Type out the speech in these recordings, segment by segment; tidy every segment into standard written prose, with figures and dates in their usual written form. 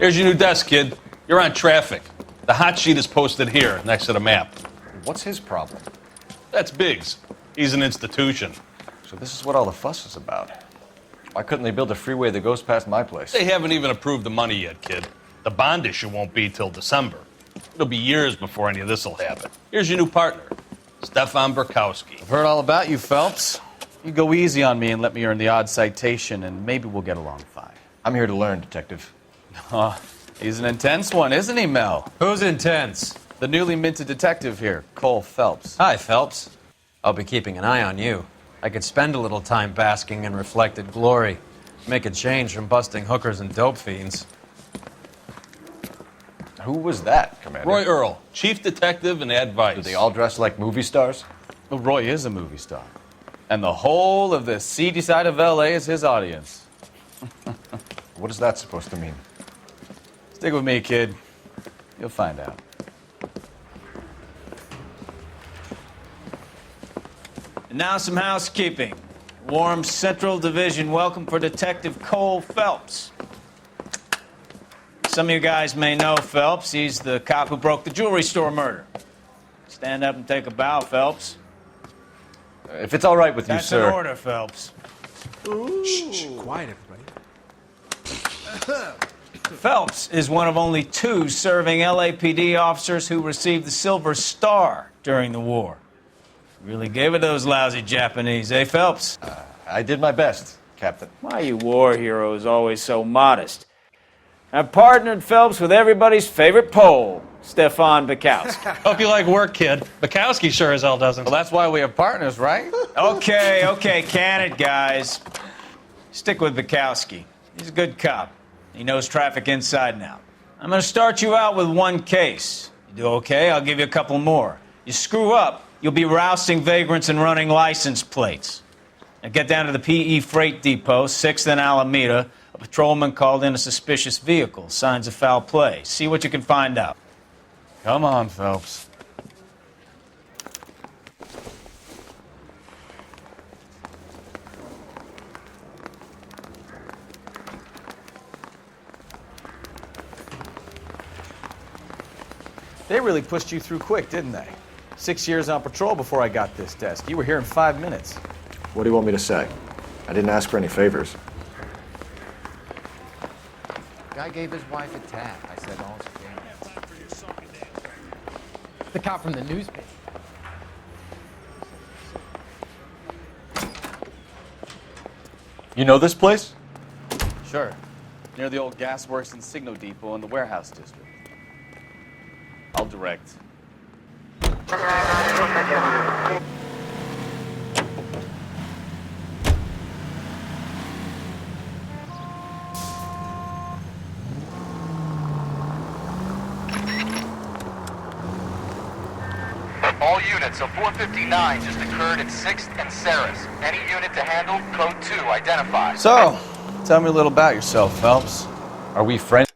Here's your new desk, kid. You're on traffic. The hot sheet is posted here, next to the map. What's his problem? That's Biggs. He's an institution. So this is what all the fuss is about. Why couldn't they build a freeway that goes past my place? They haven't even approved the money yet, kid. The bond issue won't be till December. It'll be years before any of this will happen. Here's your new partner, Stefan Burkowski. I've heard all about you, Phelps. You go easy on me and let me earn the odd citation, and maybe we'll get along fine. I'm here to learn, Detective. He's an intense one, isn't he, Mel? Who's intense? The newly minted detective here, Cole Phelps. Hi, Phelps. I'll be keeping an eye on you. I could spend a little time basking in reflected glory. Make a change from busting hookers and dope fiends. Who was that, Commander? Roy Earl, chief detective and advice. Do they all dress like movie stars? Well, Roy is a movie star. And the whole of the seedy side of L.A. is his audience. What is that supposed to mean? Stick with me, kid. You'll find out. And now some housekeeping. Warm Central Division welcome for Detective Cole Phelps. Some of you guys may know Phelps. He's the cop who broke the jewelry store murder. Stand up and take a bow, Phelps. If it's all right with you, sir. That's an order, Phelps. Shh, quiet, everybody. Phelps is one of only 2 serving LAPD officers who received the Silver Star during the war. Really gave it those lousy Japanese, eh, Phelps? I did my best, Captain. Why you war heroes always so modest? I've partnered Phelps with everybody's favorite Pole, Stefan Burkowski. Hope you like work, kid. Bukowski sure as hell doesn't. Well, that's why we have partners, right? Okay, can it, guys. Stick with Burkowski. He's a good cop. He knows traffic inside and out. I'm going to start you out with 1 case. You do okay, I'll give you a couple more. You screw up, you'll be rousting vagrants and running license plates. Now get down to the PE Freight Depot, 6th and Alameda. A patrolman called in a suspicious vehicle. Signs of foul play. See what you can find out. Come on, Phelps. They really pushed you through quick, didn't they? 6 years on patrol before I got this desk. You were here in 5 minutes. What do you want me to say? I didn't ask for any favors. Guy gave his wife a tap. I said, all's fair. The cop from the newspaper. You know this place? Sure. Near the old gas works and Signal Depot in the warehouse district. I'll direct. All units, a 459 just occurred at 6th and Saris. Any unit to handle, code 2, identify. So, tell me a little about yourself, Phelps. Are we friends?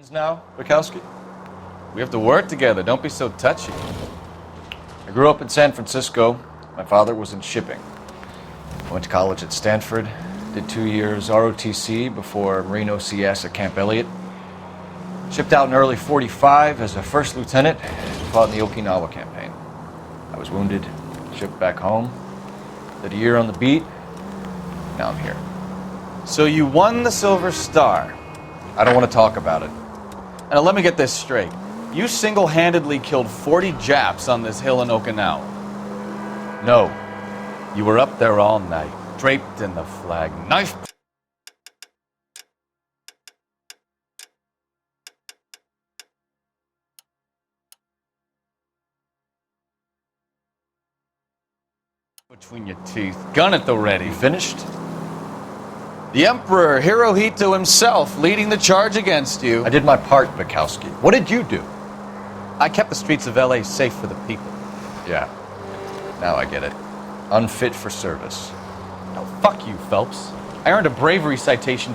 Now, Burkowski? We have to work together. Don't be so touchy. I grew up in San Francisco. My father was in shipping. I went to college at Stanford, did 2 years ROTC before Marine OCS at Camp Elliott. Shipped out in early '45 as a first lieutenant, fought in the Okinawa campaign. I was wounded, shipped back home, did a year on the beat. Now I'm here. So you won the Silver Star. I don't want to talk about it. Now let me get this straight. You single-handedly killed 40 Japs on this hill in Okinawa. No. You were up there all night, draped in the flag, knife between your teeth, gun at the ready. You finished? The Emperor Hirohito himself leading the charge against you. I did my part, Bukowski. What did you do? I kept the streets of L.A. safe for the people. Yeah. Now I get it. Unfit for service. No, fuck you, Phelps. I earned a bravery citation.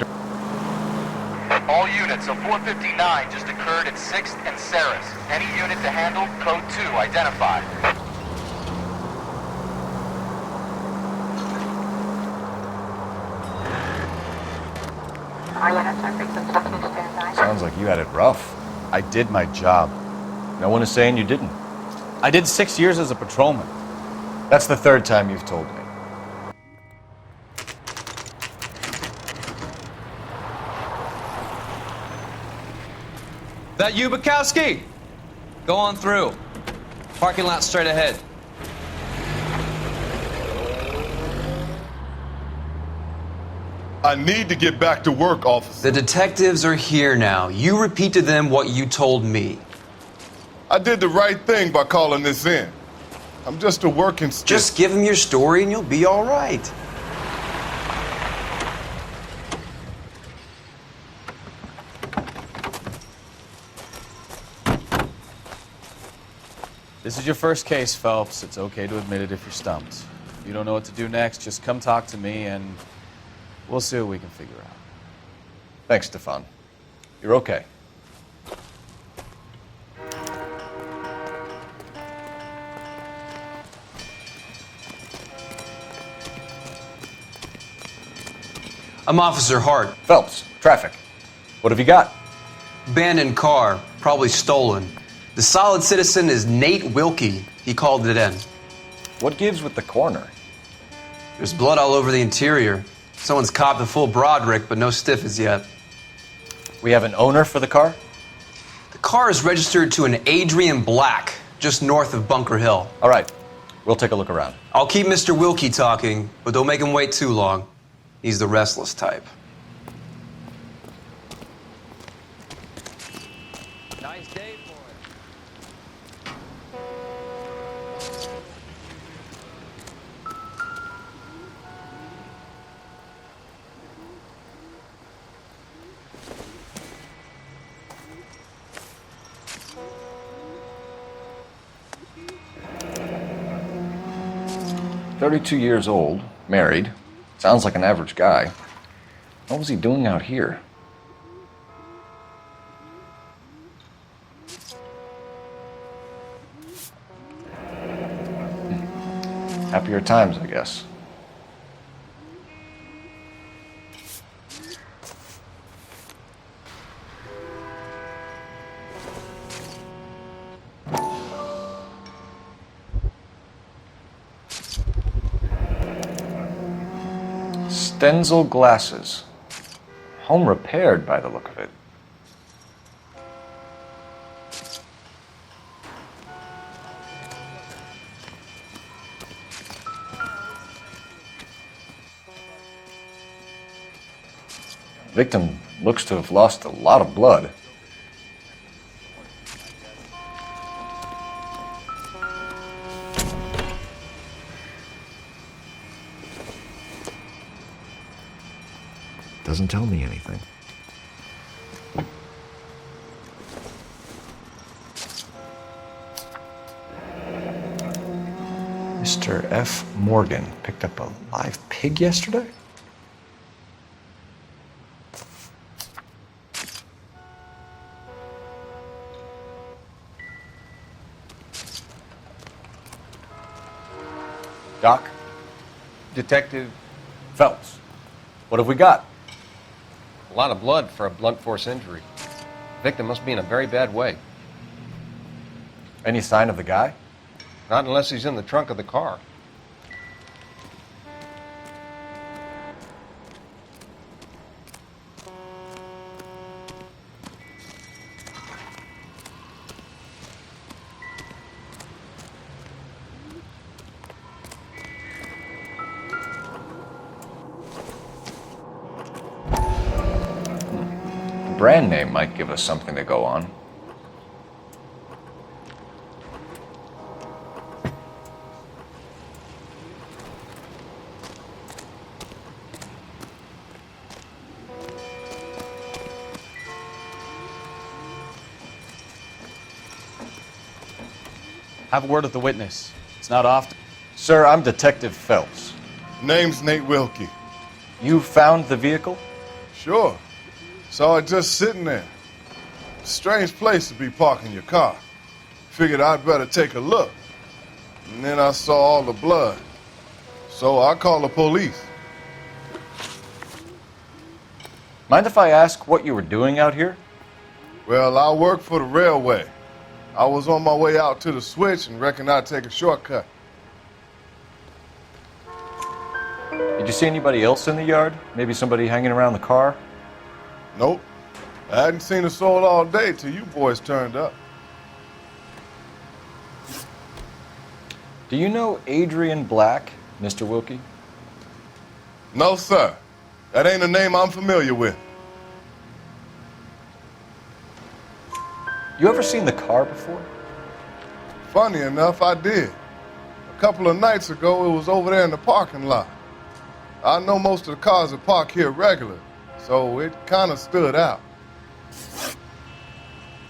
units, so 459 just occurred at 6th and Saris. Any unit to handle, code 2, identified. Sounds like you had it rough. I did my job. No one is saying you didn't. I did 6 years as a patrolman. That's the third time you've told me. That you, Bukowski? Go on through. Parking lot straight ahead. I need to get back to work, officer. The detectives are here now. You repeat to them what you told me. I did the right thing by calling this in. I'm just a working stick. Just give them your story and you'll be all right. This is your first case, Phelps. It's okay to admit it if you're stumped. If you don't know what to do next, just come talk to me and we'll see what we can figure out. Thanks, Stefan. You're okay. I'm Officer Hart. Phelps, traffic. What have you got? Abandoned car, probably stolen. The solid citizen is Nate Wilkie. He called it in. What gives with the coroner? There's blood all over the interior. Someone's copped a full Broderick, but no stiff as yet. We have an owner for the car? The car is registered to an Adrian Black, just north of Bunker Hill. All right, we'll take a look around. I'll keep Mr. Wilkie talking, but don't make him wait too long. He's the restless type. Nice day for it. $32 old, married. Sounds like an average guy. What was he doing out here? Happier times, I guess. Stenzel glasses. Home repaired by the look of it. Victim looks to have lost a lot of blood. Doesn't tell me anything. Mr. F. Morgan picked up a live pig yesterday? Doc? Detective, Phelps. What have we got? a lot of blood for a blunt force injury. Victim must be in a very bad way. Any sign of the guy? Not unless he's in the trunk of the car. Brand name might give us something to go on. Have a word with the witness. It's not often. Sir, I'm Detective Phelps. Name's Nate Wilkie. You found the vehicle? Sure. Saw it just sitting there. Strange place to be parking your car. Figured I'd better take a look. And then I saw all the blood. So I called the police. Mind if I ask what you were doing out here? Well, I work for the railway. I was on my way out to the switch and reckoned I'd take a shortcut. Did you see anybody else in the yard? Maybe somebody hanging around the car? Nope. I hadn't seen a soul all day till you boys turned up. Do you know Adrian Black, Mr. Wilkie? No, sir. That ain't a name I'm familiar with. You ever seen the car before? Funny enough, I did. A couple of nights ago, it was over there in the parking lot. I know most of the cars are parked here regular, so it kind of stood out.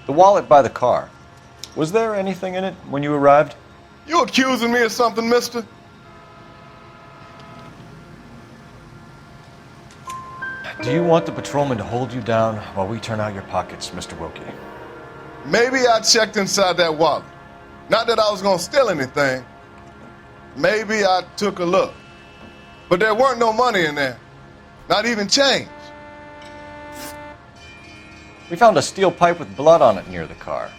The wallet by the car. Was there anything in it when you arrived? You accusing me of something, mister? Do you want the patrolman to hold you down while we turn out your pockets, Mr. Wilkie? Maybe I checked inside that wallet. Not that I was gonna steal anything. Maybe I took a look. But there weren't no money in there. Not even change. We found a steel pipe with blood on it near the car.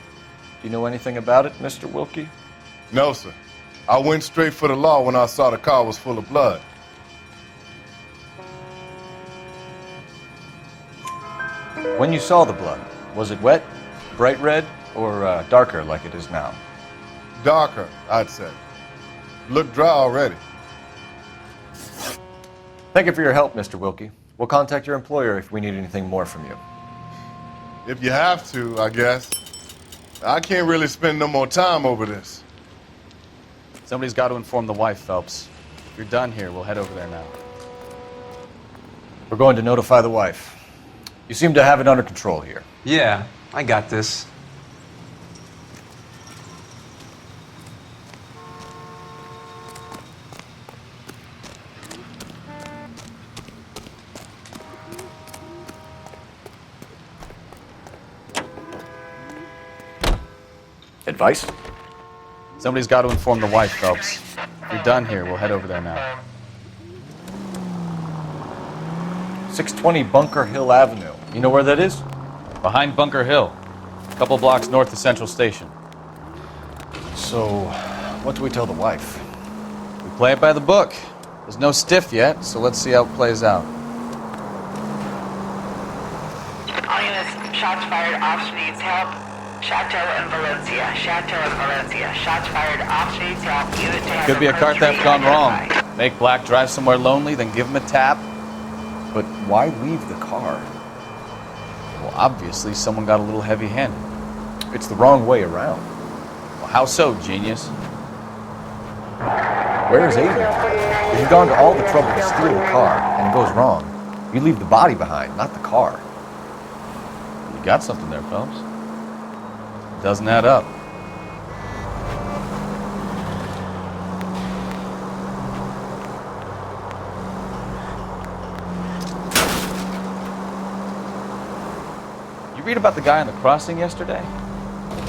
Do you know anything about it, Mr. Wilkie? No, sir. I went straight for the law when I saw the car was full of blood. When you saw the blood, was it wet, bright red, or darker like it is now? Darker, I'd say. Looked dry already. Thank you for your help, Mr. Wilkie. We'll contact your employer if we need anything more from you. If you have to, I guess. I can't really spend no more time over this. Somebody's got to inform the wife, Phelps. If you're done here, we'll head over there now. We're going to notify the wife. You seem to have it under control here. Yeah, I got this. Advice? Somebody's got to inform the wife, Phelps. If you're done here, we'll head over there now. 620 Bunker Hill Avenue. You know where that is? Behind Bunker Hill, a couple blocks north of Central Station. So, what do we tell the wife? We play it by the book. There's no stiff yet, so let's see how it plays out. All units, shots fired, officer needs help. Chateau and Valencia, Chateau and Valencia, shots fired, officer needs help. Unit to have Could be a car theft gone wrong. Make Black drive somewhere lonely, then give him a tap. But why leave the car? Well, obviously, someone got a little heavy-handed. It's the wrong way around. Well, how so, genius? Where is Adrian? If you've gone to all the trouble to steal the car and it goes wrong, you leave the body behind, not the car. You got something there, Phelps. Doesn't add up. You read about the guy on the crossing yesterday?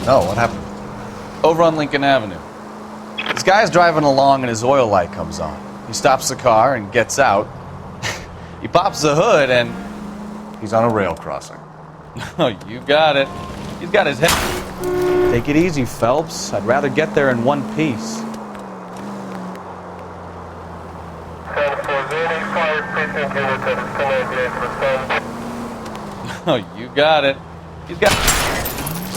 No, what happened? Over on Lincoln Avenue. This guy's driving along and his oil light comes on. He stops the car and gets out. He pops the hood and... He's on a rail crossing. Oh, you got it. He's got his head... Take it easy, Phelps. I'd rather get there in one piece. Oh, you got it. He's got...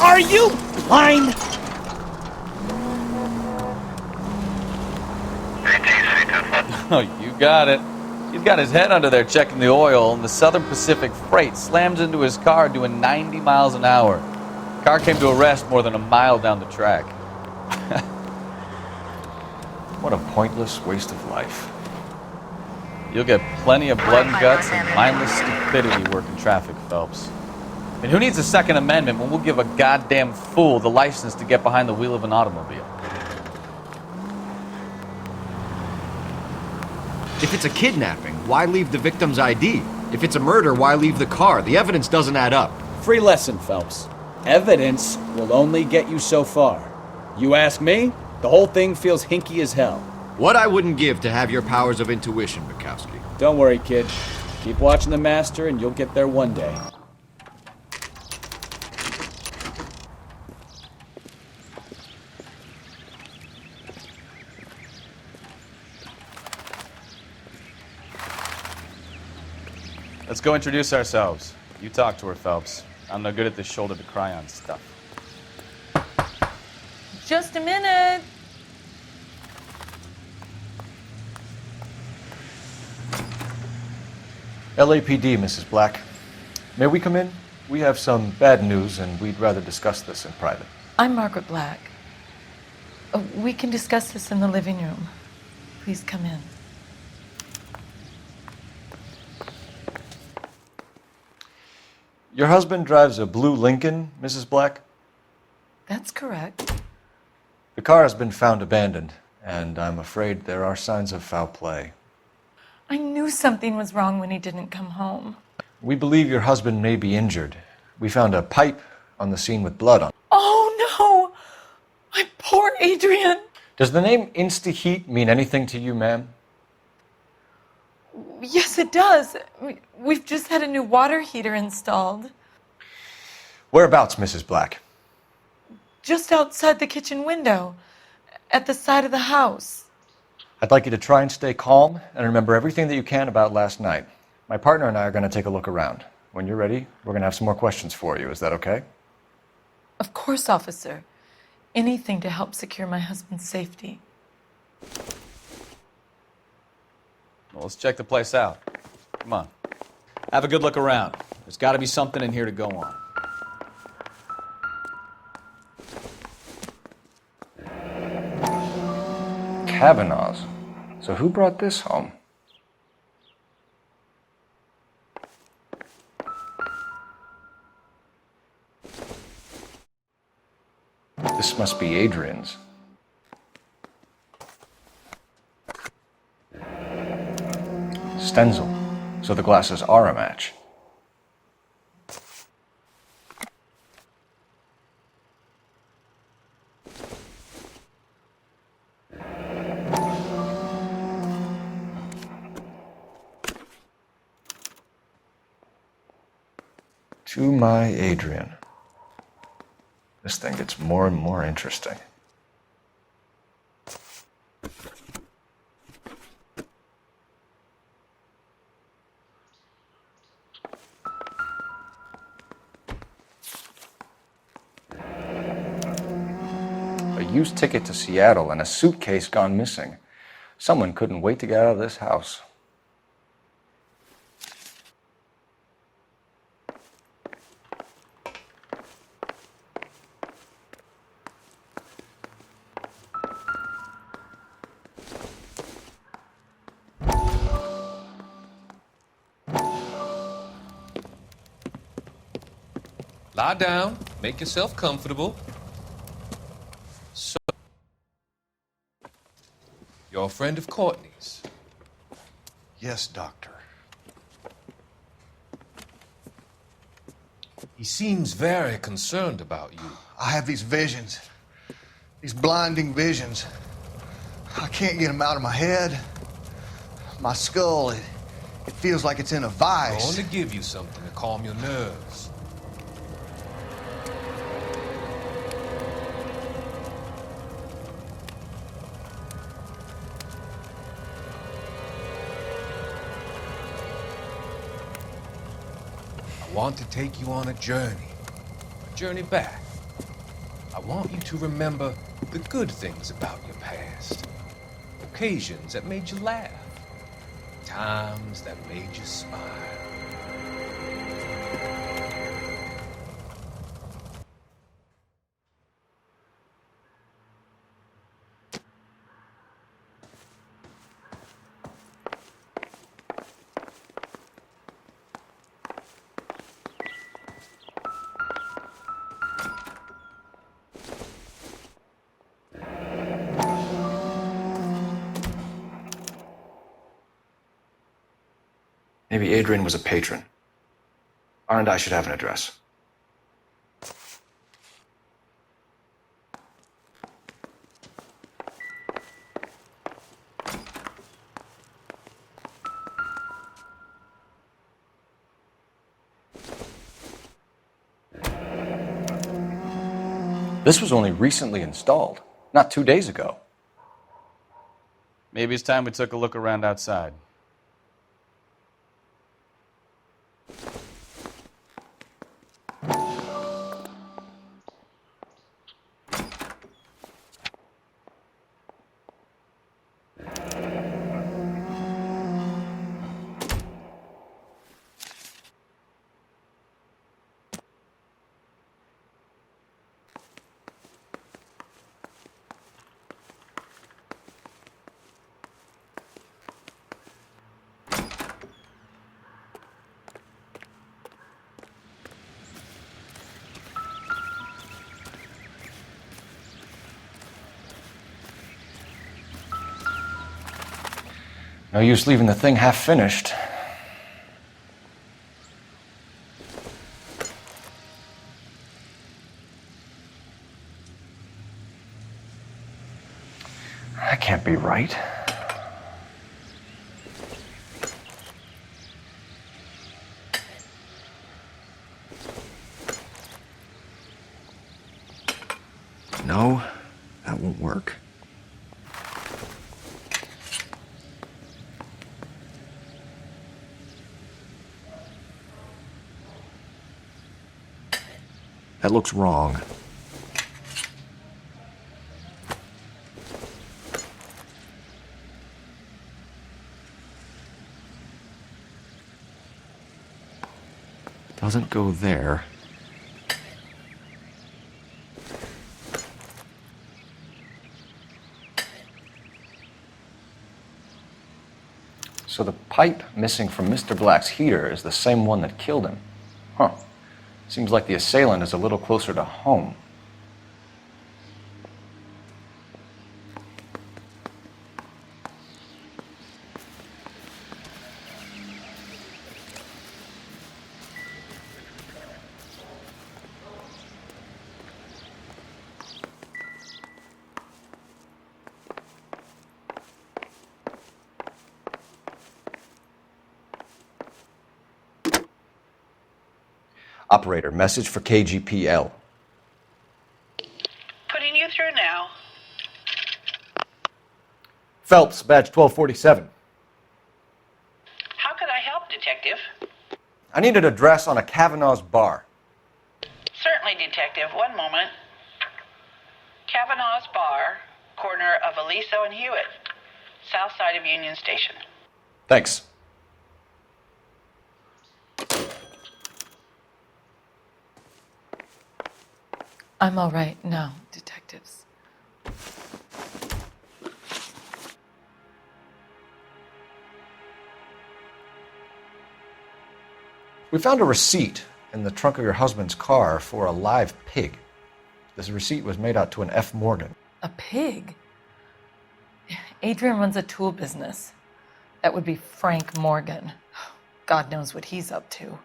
Are you blind? Oh, you got it. He's got his head under there checking the oil, and the Southern Pacific Freight slams into his car doing 90 miles an hour. The car came to a rest more than a mile down the track. What a pointless waste of life. You'll get plenty of blood and guts and mindless stupidity working traffic, Phelps. And who needs a Second Amendment when we'll give a goddamn fool the license to get behind the wheel of an automobile? If it's a kidnapping, why leave the victim's ID? If it's a murder, why leave the car? The evidence doesn't add up. Free lesson, Phelps. Evidence will only get you so far. You ask me, the whole thing feels hinky as hell. What I wouldn't give to have your powers of intuition, Bukowski. Don't worry, kid. Keep watching the master and you'll get there one day. Let's go introduce ourselves. You talk to her, Phelps. I'm no good at this shoulder to cry on stuff. Just a minute. LAPD, Mrs. Black. May we come in? We have some bad news, and we'd rather discuss this in private. I'm Margaret Black. We can discuss this in the living room. Please come in. Your husband drives a blue Lincoln, Mrs. Black? That's correct. The car has been found abandoned, and I'm afraid there are signs of foul play. I knew something was wrong when he didn't come home. We believe your husband may be injured. We found a pipe on the scene with blood on it. Oh no! My poor Adrian! Does the name Insta-Heat mean anything to you, ma'am? Yes, it does. We've just had a new water heater installed. Whereabouts, Mrs. Black? Just outside the kitchen window, at the side of the house. I'd like you to try and stay calm and remember everything that you can about last night. My partner and I are going to take a look around. When you're ready, we're going to have some more questions for you. Is that okay? Of course, officer. Anything to help secure my husband's safety. Well, let's check the place out. Come on. Have a good look around. There's got to be something in here to go on. Kavanaugh's. So who brought this home? This must be Adrian's. Stenzel. So the glasses are a match. To my Adrian. This thing gets more and more interesting. A used ticket to Seattle and a suitcase gone missing. Someone couldn't wait to get out of this house. Lie down, make yourself comfortable. So, you're a friend of Courtney's? Yes, Doctor. He seems very concerned about you. I have these visions, these blinding visions. I can't get them out of my head. My skull, it feels like it's in a I vice. want to give you something to calm your nerves. I want to take you on a journey back. I want you to remember the good things about your past, occasions that made you laugh, times that made you smile. Maybe Adrian was a patron. R&I should have an address. This was only recently installed, not 2 days ago. Maybe it's time we took a look around outside. No use leaving the thing half finished. That can't be right. No, that won't work. That looks wrong. Doesn't go there. So the pipe missing from Mr. Black's heater is the same one that killed him. Huh. Seems like the assailant is a little closer to home. Operator, message for KGPL. Putting you through now. Phelps, badge 1247. How could I help, Detective? I need an address on a Kavanaugh's bar. Certainly, Detective. One moment. Kavanaugh's Bar, corner of Aliso and Hewitt, south side of Union Station. Thanks. I'm all right now, detectives. We found a receipt in the trunk of your husband's car for a live pig. This receipt was made out to an F. Morgan. A pig? Adrian runs a tool business. That would be Frank Morgan. God knows what he's up to.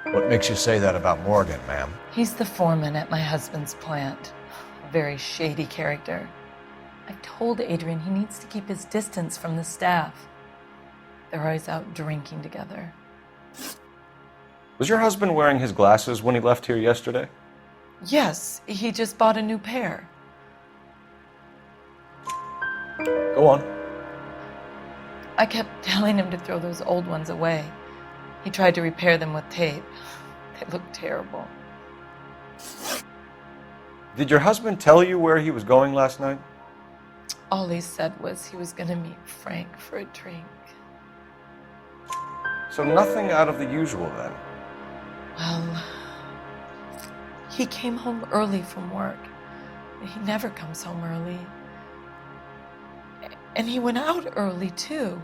What makes you say that about Morgan, ma'am? He's the foreman at my husband's plant. A very shady character. I told Adrian he needs to keep his distance from the staff. They're always out drinking together. Was your husband wearing his glasses when he left here yesterday? Yes, he just bought a new pair. Go on. I kept telling him to throw those old ones away. He tried to repair them with tape. They look terrible. Did your husband tell you where he was going last night? All he said was he was going to meet Frank for a drink. So nothing out of the usual then? Well, he came home early from work. He never comes home early. And he went out early, too.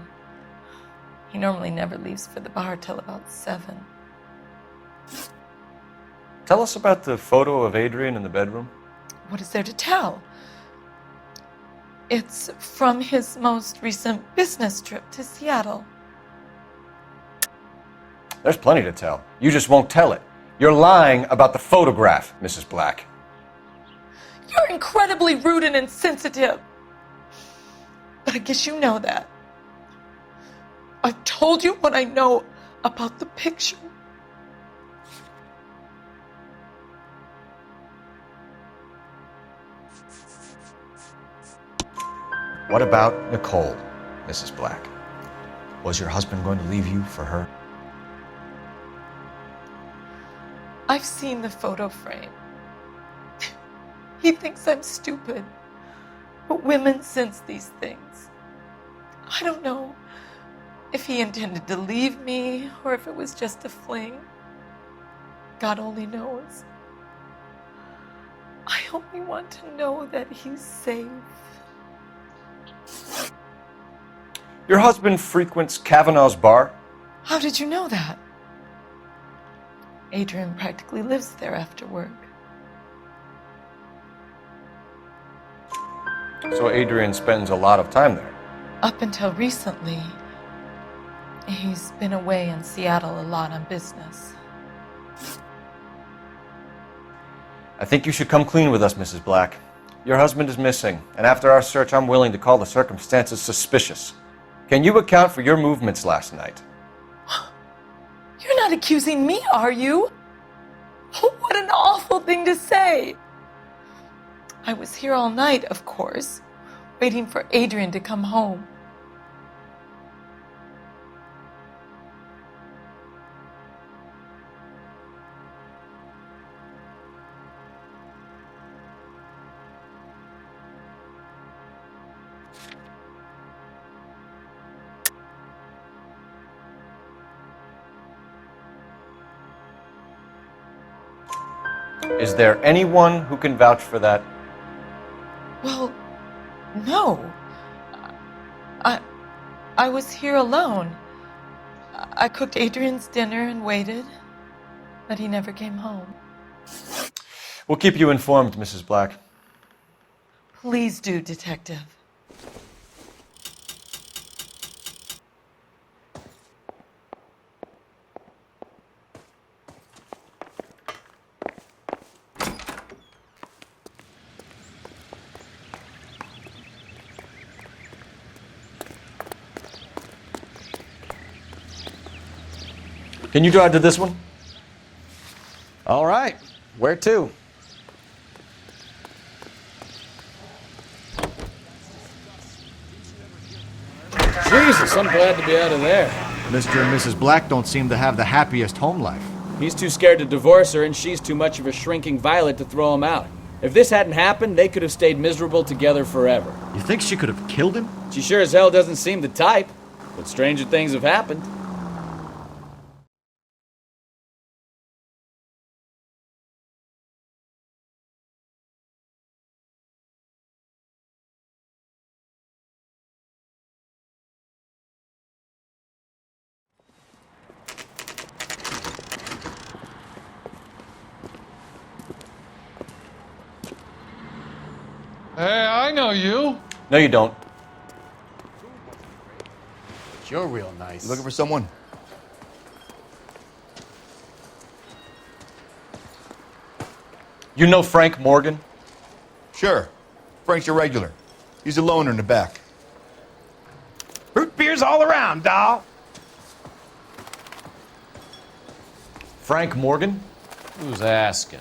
He normally never leaves for the bar till about 7. Tell us about the photo of Adrian in the bedroom. What is there to tell? It's from his most recent business trip to Seattle. There's plenty to tell. You just won't tell it. You're lying about the photograph, Mrs. Black. You're incredibly rude and insensitive. But I guess you know that. I've told you what I know about the picture. What about Nicole, Mrs. Black? Was your husband going to leave you for her? I've seen the photo frame. He thinks I'm stupid. But women sense these things. I don't know if he intended to leave me or if it was just a fling. God only knows. I only want to know that he's safe. Your husband frequents Kavanaugh's bar? How did you know that? Adrian practically lives there after work. So Adrian spends a lot of time there. Up until recently, he's been away in Seattle a lot on business. I think you should come clean with us, Mrs. Black. Your husband is missing, and after our search, I'm willing to call the circumstances suspicious. Can you account for your movements last night? You're not accusing me, are you? What an awful thing to say. I was here all night, of course, waiting for Adrian to come home. Is there anyone who can vouch for that? Well, no. I was here alone. I cooked Adrian's dinner and waited, but he never came home. We'll keep you informed, Mrs. Black. Please do, Detective. Can you drive to this one? All right. Where to? Jesus, I'm glad to be out of there. Mr. and Mrs. Black don't seem to have the happiest home life. He's too scared to divorce her, and she's too much of a shrinking violet to throw him out. If this hadn't happened, they could have stayed miserable together forever. You think she could have killed him? She sure as hell doesn't seem the type, but stranger things have happened. Hey, I know you. No, you don't. You're real nice. You looking for someone? You know Frank Morgan? Sure. Frank's your regular. He's a loner in the back. Root beers all around, doll. Frank Morgan? Who's asking?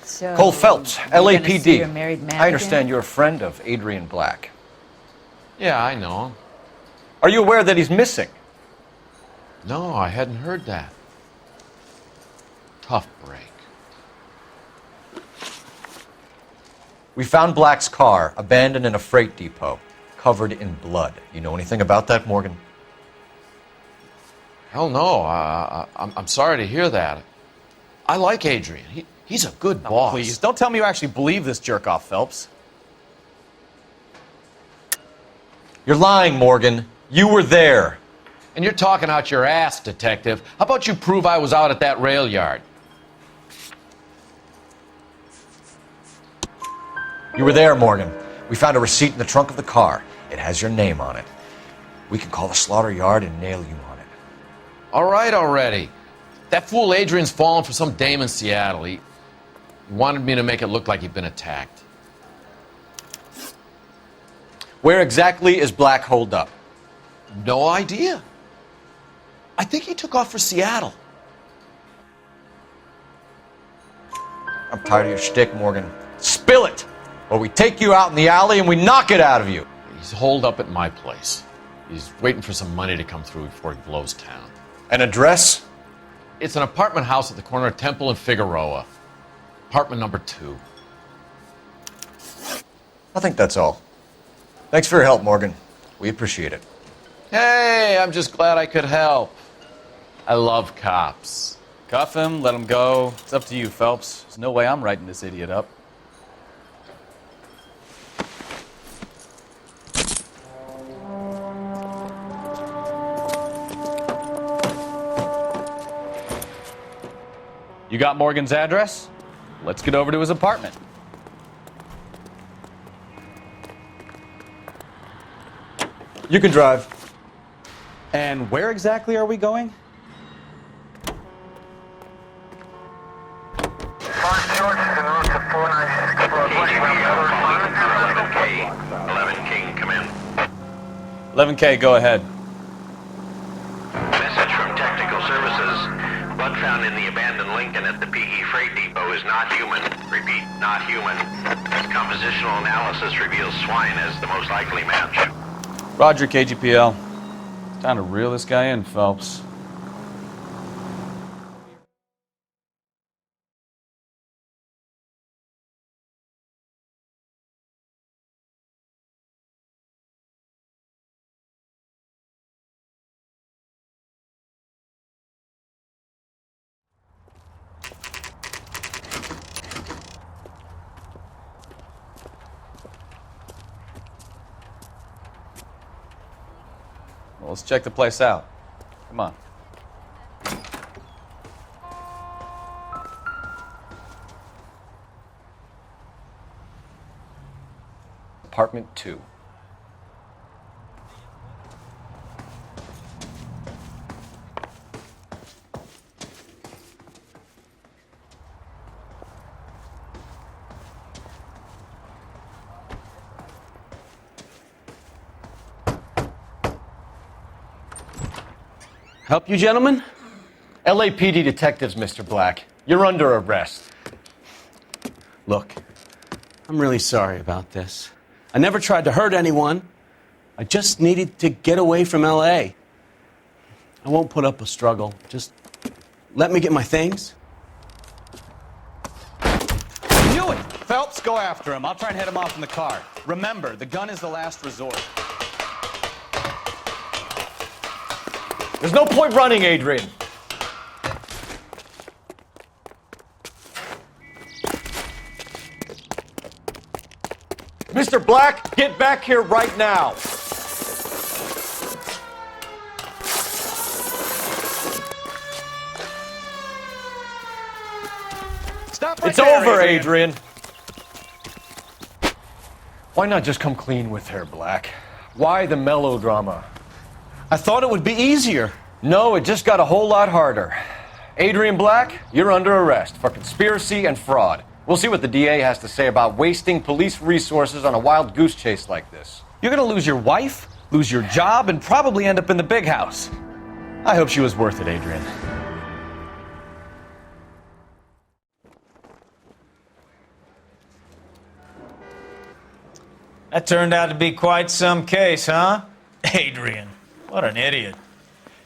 So, Cole Phelps, you're gonna see LAPD. your married man I understand again? you're a friend of Adrian Black. Yeah, I know. Are you aware that he's missing? No, I hadn't heard that. Tough break. We found Black's car abandoned in a freight depot, covered in blood. You know anything about that, Morgan? Hell no. I'm sorry to hear that. I like Adrian. He's a good boss. Please, don't tell me you actually believe this jerk-off, Phelps. You're lying, Morgan. You were there. And you're talking out your ass, detective. How about you prove I was out at that rail yard? You were there, Morgan. We found a receipt in the trunk of the car. It has your name on it. We can call the slaughter yard and nail you on it. All right already. That fool Adrian's fallen for some dame in Seattle. He wanted me to make it look like he'd been attacked. Where exactly is Black holed up? No idea. I think he took off for Seattle. I'm tired of your shtick, Morgan. Spill it! Or we take you out in the alley and we knock it out of you. He's holed up at my place. He's waiting for some money to come through before he blows town. An address? It's an apartment house at the corner of Temple and Figueroa. Apartment number 2. I think that's all. Thanks for your help, Morgan. We appreciate it. Hey, I'm just glad I could help. I love cops. Cuff him, let him go. It's up to you, Phelps. There's no way I'm writing this idiot up. You got Morgan's address? Let's get over to his apartment. You can drive. And where exactly are we going? King, come in. 11K, go ahead. Message from Technical Services. Blood found in the abandoned Lincoln at the PE Freight Depot is not human. Repeat, not human. Compositional analysis reveals swine as the most likely match. Roger, KGPL. Time to reel this guy in, Phelps. Well, let's check the place out. Come on. Apartment 2. Help you, gentlemen? LAPD detectives, Mr. Black. You're under arrest. Look, I'm really sorry about this. I never tried to hurt anyone. I just needed to get away from LA. I won't put up a struggle. Just let me get my things. Knew it! Phelps, go after him. I'll try and head him off in the car. Remember, the gun is the last resort. There's no point running, Adrian. Mr. Black, get back here right now. Stop right It's there, over, Adrian. Why not just come clean with her, Black? Why the melodrama? I thought it would be easier. No, it just got a whole lot harder. Adrian Black, you're under arrest for conspiracy and fraud. We'll see what the DA has to say about wasting police resources on a wild goose chase like this. You're gonna lose your wife, lose your job, and probably end up in the big house. I hope she was worth it, Adrian. That turned out to be quite some case, huh? Adrian, what an idiot.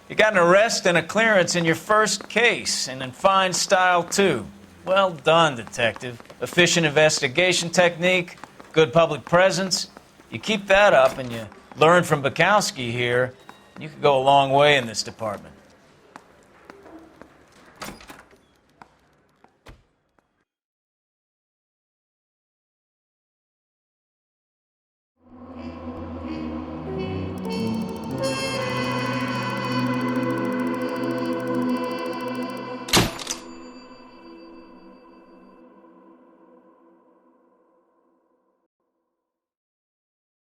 You got an arrest and a clearance in your first case, and in fine style, too. Well done, detective. Efficient investigation technique, good public presence. You keep that up and you learn from Bukowski here, you could go a long way in this department.